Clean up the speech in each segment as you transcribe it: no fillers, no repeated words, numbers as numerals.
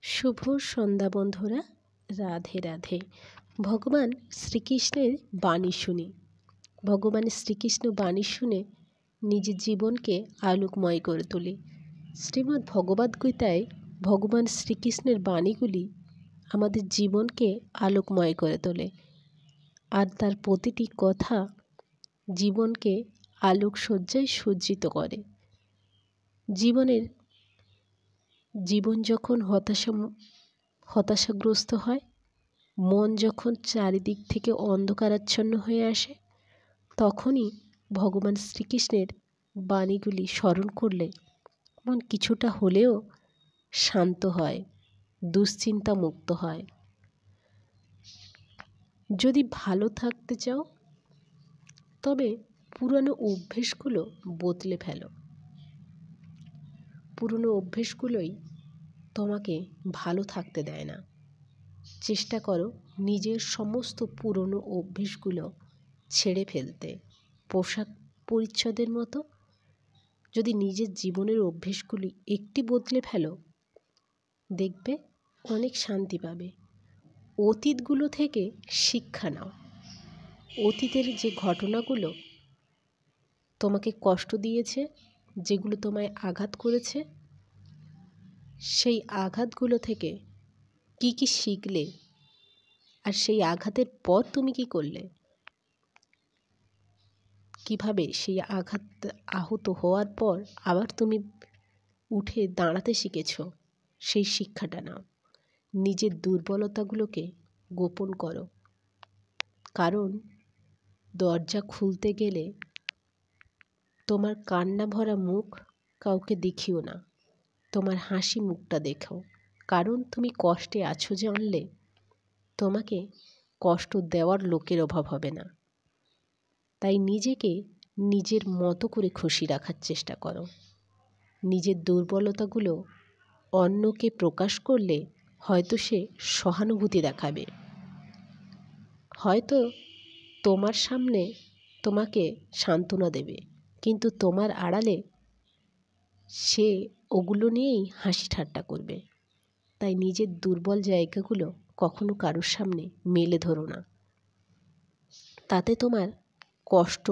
শুভ সন্ধ্যা বন্ধুরা, রাধে রাধে। ভগবান শ্রীকৃষ্ণের বাণী শুনি। ভগবান শ্রীকৃষ্ণ বাণী শুনে নিজের জীবনকে আলোকময় করে তোলে। শ্রীমদ্ ভগবদ্গীতায় ভগবান শ্রীকৃষ্ণের বাণীগুলি আমাদের জীবনকে আলোকময় করে তোলে, আর তার প্রতিটি কথা জীবনকে আলোকসজ্জায় সজ্জিত করে। জীবন যখন হতাশাগ্রস্ত হয়, মন যখন চারিদিক থেকে অন্ধকারাচ্ছন্ন হয়ে আসে, তখনই ভগবান শ্রীকৃষ্ণের বাণীগুলি স্মরণ করলে মন কিছুটা হলেও শান্ত হয়, দুশ্চিন্তা মুক্ত হয়। যদি ভালো থাকতে চাও তবে পুরনো অভ্যেসগুলো বদলে ফেলো। পুরনো অভ্যেসগুলোই তোমাকে ভালো থাকতে দেয় না। চেষ্টা করো নিজের সমস্ত পুরনো অভ্যেসগুলো ছেড়ে ফেলতে। পোশাক পরিচ্ছদের মতো যদি নিজের জীবনের অভ্যেসগুলি একটি বদলে ফেলো, দেখবে অনেক শান্তি পাবে। অতীতগুলো থেকে শিক্ষা নাও। অতীতের যে ঘটনাগুলো তোমাকে কষ্ট দিয়েছে, যেগুলো তোমায় আঘাত করেছে, সেই আঘাতগুলো থেকে কি কি শিখলে, আর সেই আঘাতের পর তুমি কি করলে, কিভাবে সেই আহত হওয়ার পর আবার তুমি উঠে দাঁড়াতে শিখেছ, সেই শিক্ষাটা নাও। নিজের দুর্বলতাগুলোকে গোপন করো, কারণ দরজা খুলতে গেলে তোমার কান্না ভরা মুখ কাউকে দেখিও না, তোমার হাসি মুখটা দেখো। কারণ তুমি কষ্টে আছো জানলে তোমাকে কষ্ট দেওয়ার লোকের অভাব হবে না। তাই নিজেকে নিজের মতো করে খুশি রাখার চেষ্টা করো। নিজের দুর্বলতাগুলো অন্যকে প্রকাশ করলে হয়তো সে সহানুভূতি দেখাবে, হয়তো তোমার সামনে তোমাকে সান্ত্বনা দেবে, কিন্তু তোমার আড়ালে সে ওগুলো নিয়েই হাসি ঠাট্টা করবে। তাই নিজের দুর্বল জায়গাগুলো কখনো কারোর সামনে মেলে ধরো না, তাতে তোমার কষ্ট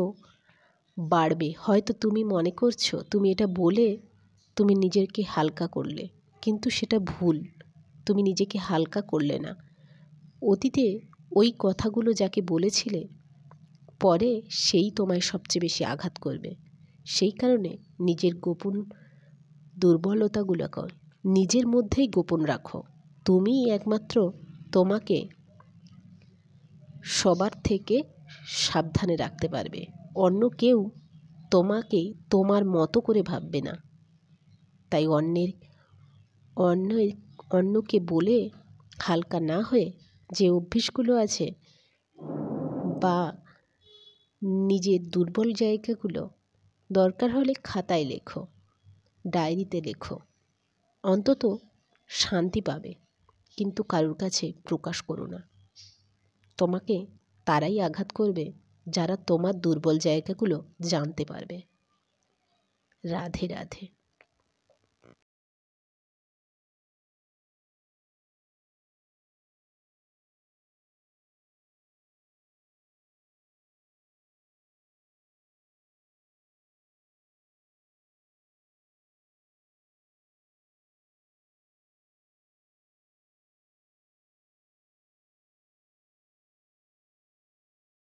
বাড়বে। হয়তো তুমি মনে করছো তুমি এটা বলে তুমি নিজেকে হালকা করলে, কিন্তু সেটা ভুল। তুমি নিজেকে হালকা করলে না। অতীতে ওই কথাগুলো যাকে বলেছিলে, পরে সেই তোমায় সবচেয়ে বেশি আঘাত করবে। সেই কারণে নিজের গোপন দুর্বলতাগুলোকে নিজের মধ্যেই গোপন রাখো। তুমিই একমাত্র তোমাকে সবার থেকে সাবধানে রাখতে পারবে। অন্য কেউ তোমাকে তোমার মতো করে ভাববে না। তাই অন্যকে বলে হালকা না হয়ে যে অভ্যেসগুলো আছে বা নিজের দুর্বল জায়গাগুলো দরকার হলে খাতায় লেখো, ডায়েরিতে লেখো, অন্তত শান্তি পাবে। কিন্তু কারোর কাছে প্রকাশ করো না। তোমাকে তারাই আঘাত করবে যারা তোমার দুর্বল জায়গাগুলো জানতে পারবে। রাধে রাধে।